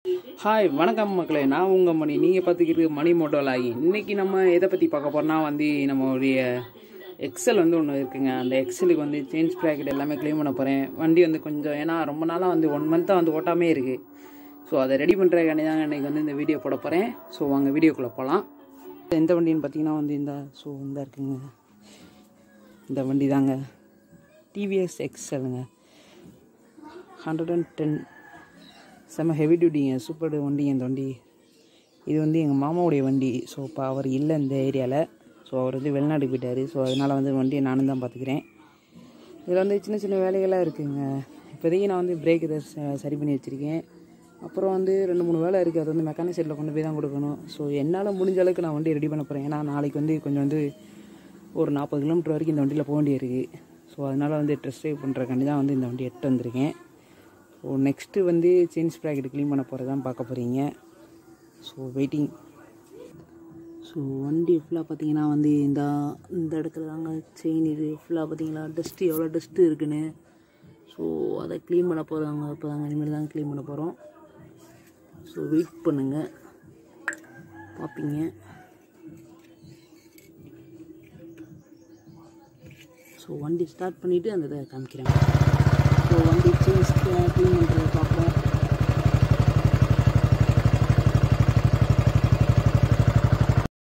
Hi வணக்கம் மக்களே, நான் உங்கள் மணி. நீங்கள் பார்த்துக்கிட்டு மணி மோட்டோவில் ஆகி இன்றைக்கி நம்ம எதை பற்றி பார்க்க போகிறோம்னா நம்மளுடைய எக்ஸல் ஒன்று இருக்குங்க. அந்த எக்ஸலுக்கு சேஞ்ச் ப்ராக்கெட் எல்லாமே க்ளீன் பண்ண போகிறேன். வண்டி கொஞ்சம் ஏன்னா ரொம்ப நாளாக 1 மந்த்தாக ஓட்டாமே இருக்குது. ஸோ அதை ரெடி பண்ணுறதுக்காண்டி தாங்க இன்றைக்கி இந்த வீடியோ போட போகிறேன். ஸோ வாங்க வீடியோக்குள்ளே போகலாம். எந்த வண்டின்னு பார்த்தீங்கன்னா இந்த இருக்குங்க. இந்த வண்டி தாங்க டிவிஎஸ் எக்ஸலுங்க. 110 செம்ம ஹெவி டியூட்டிங்க, சூப்பர் வண்டிங்க இந்த வண்டி. இது எங்கள் மாமாவுடைய வண்டி. ஸோ இப்போ அவர் இல்லை இந்த ஏரியாவில். ஸோ அவர் வெளிநாட்டுக்கு போயிட்டார். ஸோ அதனால் வண்டியை நானும் தான் பார்த்துக்கிறேன். இதில் சின்ன சின்ன வேலைகள்லாம் இருக்குதுங்க. இப்போதைக்கு நான் பிரேக் இதை சரி பண்ணி வச்சுருக்கேன். அப்புறம் 2-3 வேலை இருக்குது. அது மெக்கானிக் சைடில் கொண்டு போய் தான் கொடுக்கணும். ஸோ என்னால் முடிஞ்ச அளவுக்கு நான் வண்டி ரெடி பண்ண போகிறேன். ஏன்னா நாளைக்கு கொஞ்சம் ஒரு 40 கிலோமீட்டர் வரைக்கும் இந்த வண்டியில் போக வேண்டிய இருக்குது. ஸோ அதனால் டெஸ்ட் ட்ரைவ் பண்ணுறக்காண்டி தான் இந்த வண்டி எடுத்து வந்திருக்கேன். So next change bracket clean பண்ண போகிறது தான் பார்க்க போகிறீங்க. So waiting. ஸோ வண்டி ஃபுல்லாக பார்த்தீங்கன்னா இந்த இடத்துல தாங்க செயின். இது ஃபுல்லாக பார்த்தீங்களா டஸ்ட்டு, எவ்வளோ டஸ்ட்டு இருக்குன்னு. ஸோ அதை க்ளீன் பண்ண போகிறாங்க. இப்போ தாங்க இனிமேல் தான் க்ளீன் பண்ண போகிறோம். ஸோ வெயிட் பண்ணுங்கள், பார்ப்பீங்க. ஸோ வண்டி ஸ்டார்ட் பண்ணிவிட்டு அந்த இதை காமிக்கிறேன். ஸோ வண்டி சேஞ்ச் க்ளீன் பண்ணுறத பார்ப்போம்.